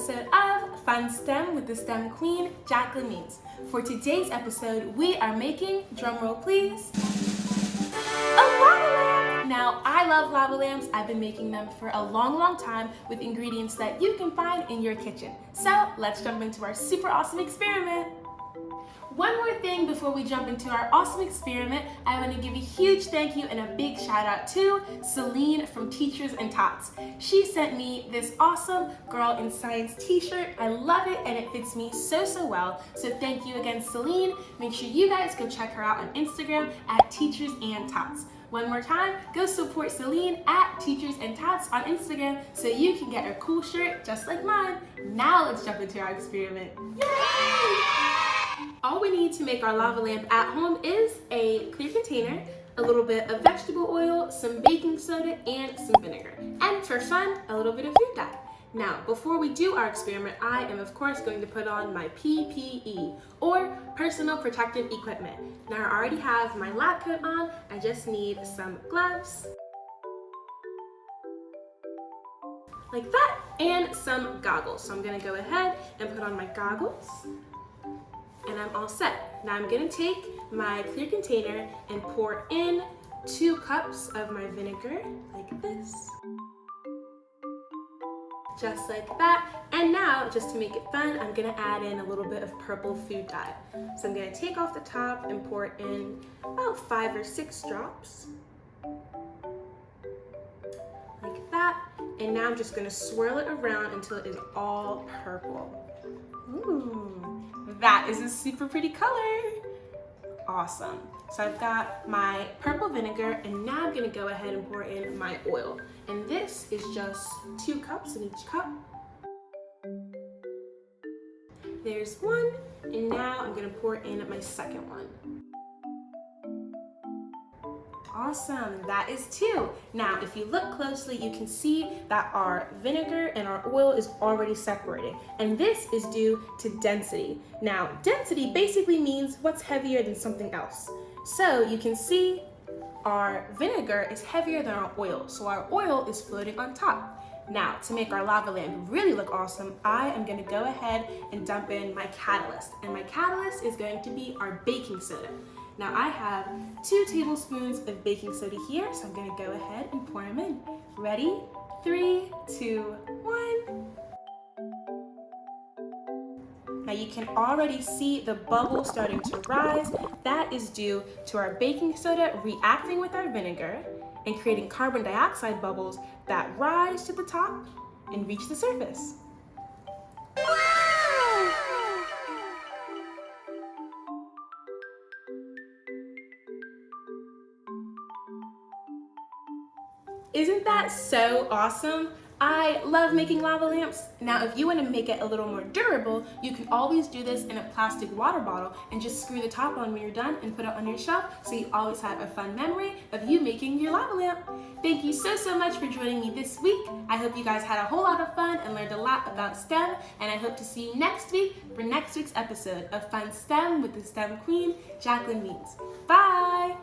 episode of Fun STEM with the STEM Queen, Jacqueline Means. For today's episode, we are making, drumroll please, a lava lamp! Now, I love lava lamps. I've been making them for a long time with ingredients that you can find in your kitchen. So, let's jump into our super awesome experiment. One more thing before we jump into our awesome experiment, I want to give a huge thank you and a big shout out to Celine from Teachers and Tots. She sent me this awesome Girl in Science t-shirt. I love it and it fits me so well. So thank you again, Celine. Make sure you guys go check her out on Instagram at Teachers and Tots. One more time, go support Celine at Teachers and Tots on Instagram so you can get a cool shirt just like mine. Now let's jump into our experiment. Yay! All we need to make our lava lamp at home is a clear container, a little bit of vegetable oil, some baking soda, and some vinegar. And for fun, a little bit of food dye. Now, before we do our experiment, I am of course going to put on my PPE, or Personal Protective Equipment. Now I already have my lab coat on, I just need some gloves, like that, and some goggles. So I'm gonna go ahead and put on my goggles, and I'm all set. Now I'm gonna take my clear container and pour in 2 cups of my vinegar, like this. Just like that. And now, just to make it fun, I'm gonna add in a little bit of purple food dye. So I'm gonna take off the top and pour in about 5 or 6 drops. Like that. And now I'm just gonna swirl it around until it is all purple. Ooh, that is a super pretty color. Awesome. So I've got my purple vinegar, and now I'm gonna go ahead and pour in my oil. And this is just 2 cups in each cup. There's 1, and now I'm gonna pour in my second one. Awesome, that is 2. Now, if you look closely, you can see that our vinegar and our oil is already separated. And this is due to density. Now, density basically means what's heavier than something else. So you can see our vinegar is heavier than our oil. So our oil is floating on top. Now, to make our lava lamp really look awesome, I am gonna go ahead and dump in my catalyst. And my catalyst is going to be our baking soda. Now I have 2 tablespoons of baking soda here, so I'm gonna go ahead and pour them in. Ready? 3, 2, 1. Now you can already see the bubbles starting to rise. That is due to our baking soda reacting with our vinegar and creating carbon dioxide bubbles that rise to the top and reach the surface. Isn't that so awesome? I love making lava lamps. Now, if you want to make it a little more durable, you can always do this in a plastic water bottle and just screw the top on when you're done and put it on your shelf so you always have a fun memory of you making your lava lamp. Thank you so much for joining me this week. I hope you guys had a whole lot of fun and learned a lot about STEM, and I hope to see you next week for next week's episode of Fun STEM with the STEM Queen, Jacqueline Means. Bye!